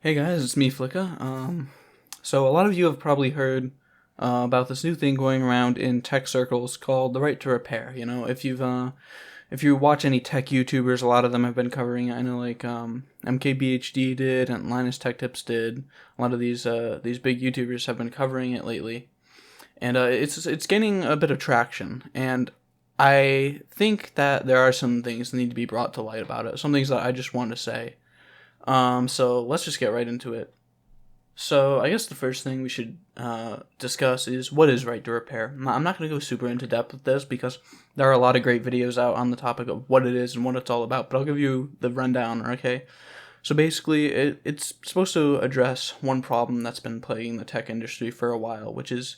Hey guys, it's me, Flicka. So a lot of you have probably heard about this new thing going around in tech circles called the right to repair. If you watch any tech YouTubers, a lot of them have been covering it. I know like MKBHD did and Linus Tech Tips did. A lot of these big YouTubers have been covering it lately, and it's gaining a bit of traction. And I think that there are some things that need to be brought to light about it. Some things that I just want to say. So let's just get right into it. So I guess the first thing we should discuss is what is right to repair. I'm not going to go super into depth with this because there are a lot of great videos out on the topic of what it is and what it's all about, but I'll give you the rundown, okay? So basically, it's supposed to address one problem that's been plaguing the tech industry for a while, which is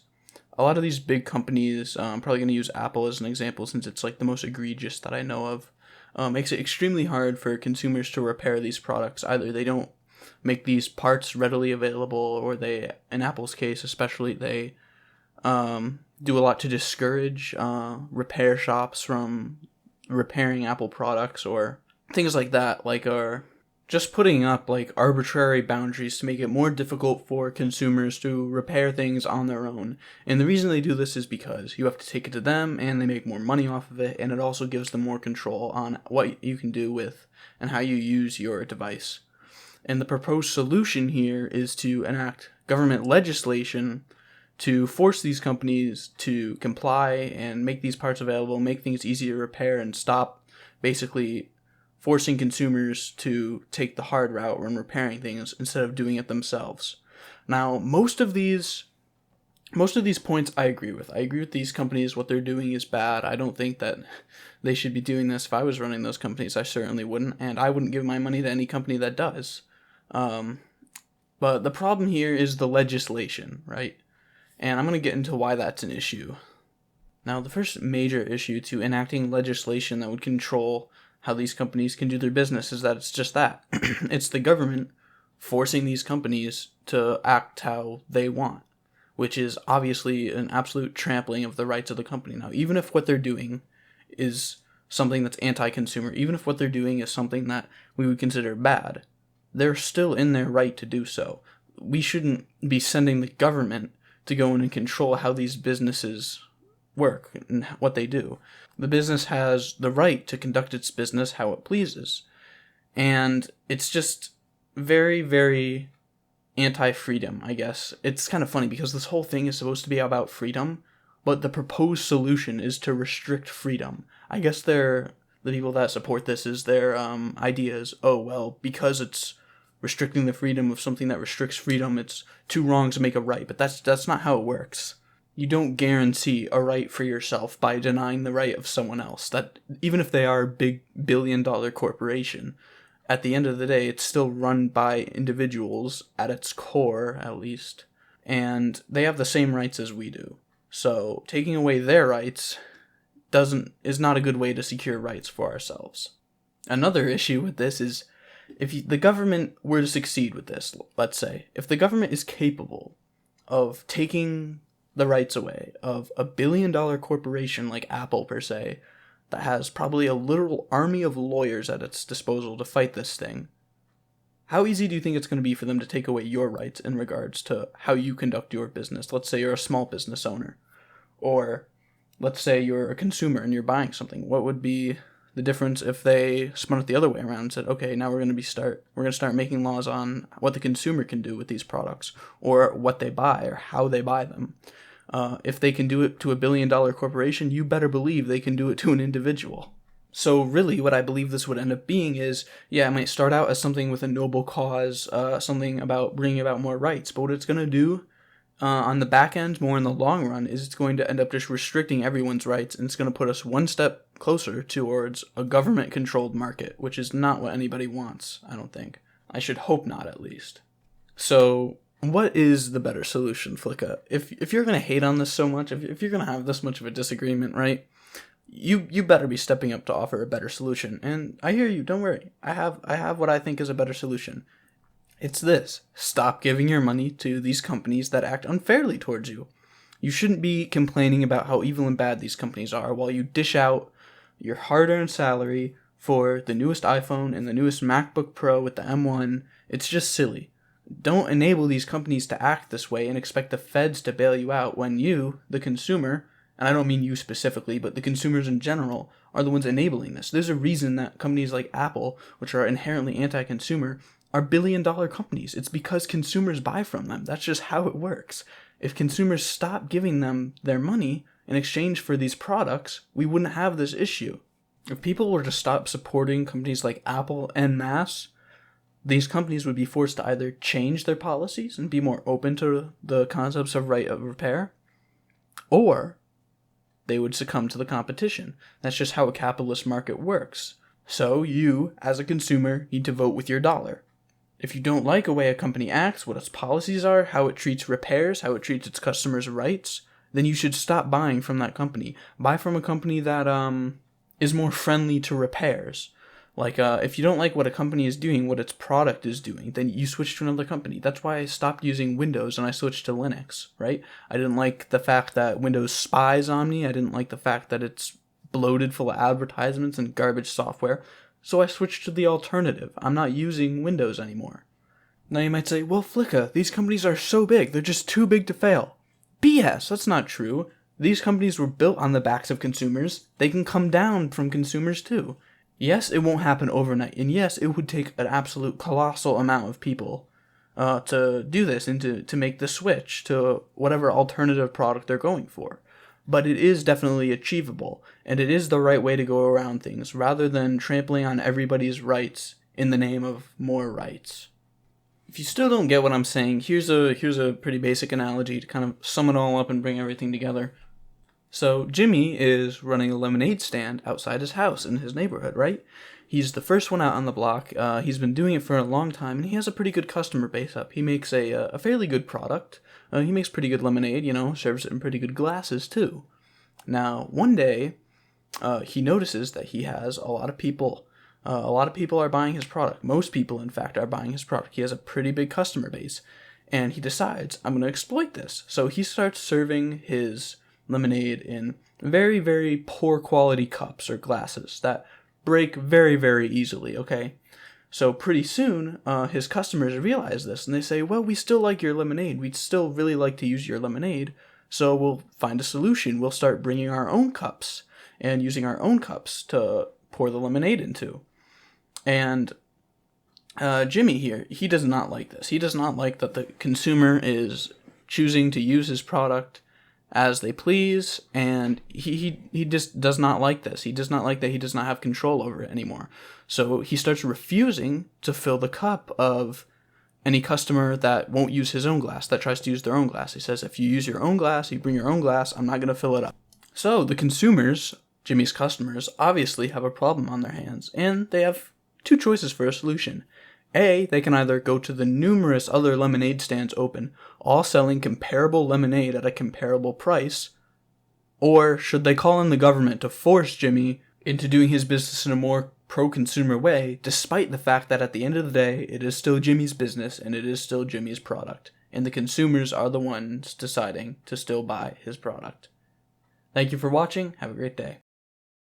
a lot of these big companies, I'm probably going to use Apple as an example since it's like the most egregious that I know of, makes it extremely hard for consumers to repair these products. Either they don't make these parts readily available, or they, in Apple's case especially, they do a lot to discourage repair shops from repairing Apple products or things like that, like just putting up like arbitrary boundaries to make it more difficult for consumers to repair things on their own. And the reason they do this is because you have to take it to them and they make more money off of it, and it also gives them more control on what you can do with and how you use your device. And the proposed solution here is to enact government legislation to force these companies to comply and make these parts available, make things easy to repair, and stop basically forcing consumers to take the hard route when repairing things instead of doing it themselves. Now, most of these points I agree with. I agree with these companies. What they're doing is bad. I don't think that they should be doing this. If I was running those companies, I certainly wouldn't, and I wouldn't give my money to any company that does. But the problem here is the legislation, right? And I'm going to get into why that's an issue. Now, the first major issue to enacting legislation that would control how these companies can do their business is that it's just that. It's the government forcing these companies to act how they want, which is obviously an absolute trampling of the rights of the company. Now, even if what they're doing is something that's anti-consumer, even if what they're doing is something that we would consider bad, they're still in their right to do so. We shouldn't be sending the government to go in and control how these businesses work and what they do. The business has the right to conduct its business how it pleases. And it's just very, very anti-freedom, I guess. It's kind of funny because this whole thing is supposed to be about freedom, but the proposed solution is to restrict freedom. I guess the people that support this is their idea is, oh, well, because it's restricting the freedom of something that restricts freedom, it's two wrongs to make a right. But that's not how it works. You don't guarantee a right for yourself by denying the right of someone else. That even if they are a big billion-dollar corporation, at the end of the day, it's still run by individuals at its core, at least, and they have the same rights as we do. So taking away their rights is not a good way to secure rights for ourselves. Another issue with this is the government were to succeed with this, let's say, if the government is capable of taking the rights away of a billion-dollar corporation like Apple, per se, that has probably a literal army of lawyers at its disposal to fight this thing, how easy do you think it's going to be for them to take away your rights in regards to how you conduct your business? Let's say you're a small business owner, or let's say you're a consumer and you're buying something. What would be the difference if they spun it the other way around and said, okay, now we're going to start making laws on what the consumer can do with these products, or what they buy, or how they buy them. If they can do it to a billion-dollar corporation, you better believe they can do it to an individual. So really, what I believe this would end up being is, yeah, it might start out as something with a noble cause, something about bringing about more rights, but what it's going to do on the back end, more in the long run, is it's going to end up just restricting everyone's rights, and it's going to put us one step closer towards a government-controlled market, which is not what anybody wants, I don't think. I should hope not, at least. So what is the better solution, Flicka? If you're going to hate on this so much, if you're going to have this much of a disagreement, right, you better be stepping up to offer a better solution. And I hear you, don't worry. I have what I think is a better solution. It's this. Stop giving your money to these companies that act unfairly towards you. You shouldn't be complaining about how evil and bad these companies are while you dish out your hard-earned salary for the newest iPhone and the newest MacBook Pro with the M1. It's just silly. Don't enable these companies to act this way and expect the feds to bail you out when you, the consumer, and I don't mean you specifically, but the consumers in general, are the ones enabling this. There's a reason that companies like Apple, which are inherently anti-consumer, are billion-dollar companies. It's because consumers buy from them. That's just how it works. If consumers stop giving them their money in exchange for these products, we wouldn't have this issue. If people were to stop supporting companies like Apple en masse, these companies would be forced to either change their policies and be more open to the concepts of right of repair, or they would succumb to the competition. That's just how a capitalist market works. So you, as a consumer, need to vote with your dollar. If you don't like a way a company acts, what its policies are, how it treats repairs, how it treats its customers' rights, then you should stop buying from that company. Buy from a company that is more friendly to repairs. Like, if you don't like what a company is doing, what its product is doing, then you switch to another company. That's why I stopped using Windows and I switched to Linux, right? I didn't like the fact that Windows spies on me. I didn't like the fact that it's bloated full of advertisements and garbage software. So I switched to the alternative. I'm not using Windows anymore. Now you might say, well, Flicka, these companies are so big. They're just too big to fail. BS, that's not true. These companies were built on the backs of consumers. They can come down from consumers too. Yes, it won't happen overnight, and yes, it would take an absolute colossal amount of people to do this and to make the switch to whatever alternative product they're going for. But it is definitely achievable, and it is the right way to go around things, rather than trampling on everybody's rights in the name of more rights. If you still don't get what I'm saying, here's a pretty basic analogy to kind of sum it all up and bring everything together. So Jimmy is running a lemonade stand outside his house in his neighborhood, right? He's the first one out on the block. He's been doing it for a long time, and he has a pretty good customer base up. He makes a fairly good product. He makes pretty good lemonade, serves it in pretty good glasses too. Now, one day, he notices that he has a lot of people. A lot of people are buying his product. Most people, in fact, are buying his product. He has a pretty big customer base, and he decides, I'm going to exploit this. So he starts serving his lemonade in very, very poor quality cups or glasses that break very, very easily, okay? So pretty soon, his customers realize this, and they say, well, we still like your lemonade. We'd still really like to use your lemonade, so we'll find a solution. We'll start bringing our own cups and using our own cups to pour the lemonade into. And Jimmy here, he does not like this. He does not like that the consumer is choosing to use his product as they please, and he just does not like this. He does not like that he does not have control over it anymore. So he starts refusing to fill the cup of any customer that won't use his own glass, that tries to use their own glass. He says, if you use your own glass, you bring your own glass, I'm not going to fill it up. So the consumers, Jimmy's customers, obviously have a problem on their hands, and they have two choices for a solution. A, they can either go to the numerous other lemonade stands open, all selling comparable lemonade at a comparable price, or should they call in the government to force Jimmy into doing his business in a more pro-consumer way, despite the fact that at the end of the day, it is still Jimmy's business and it is still Jimmy's product, and the consumers are the ones deciding to still buy his product. Thank you for watching. Have a great day.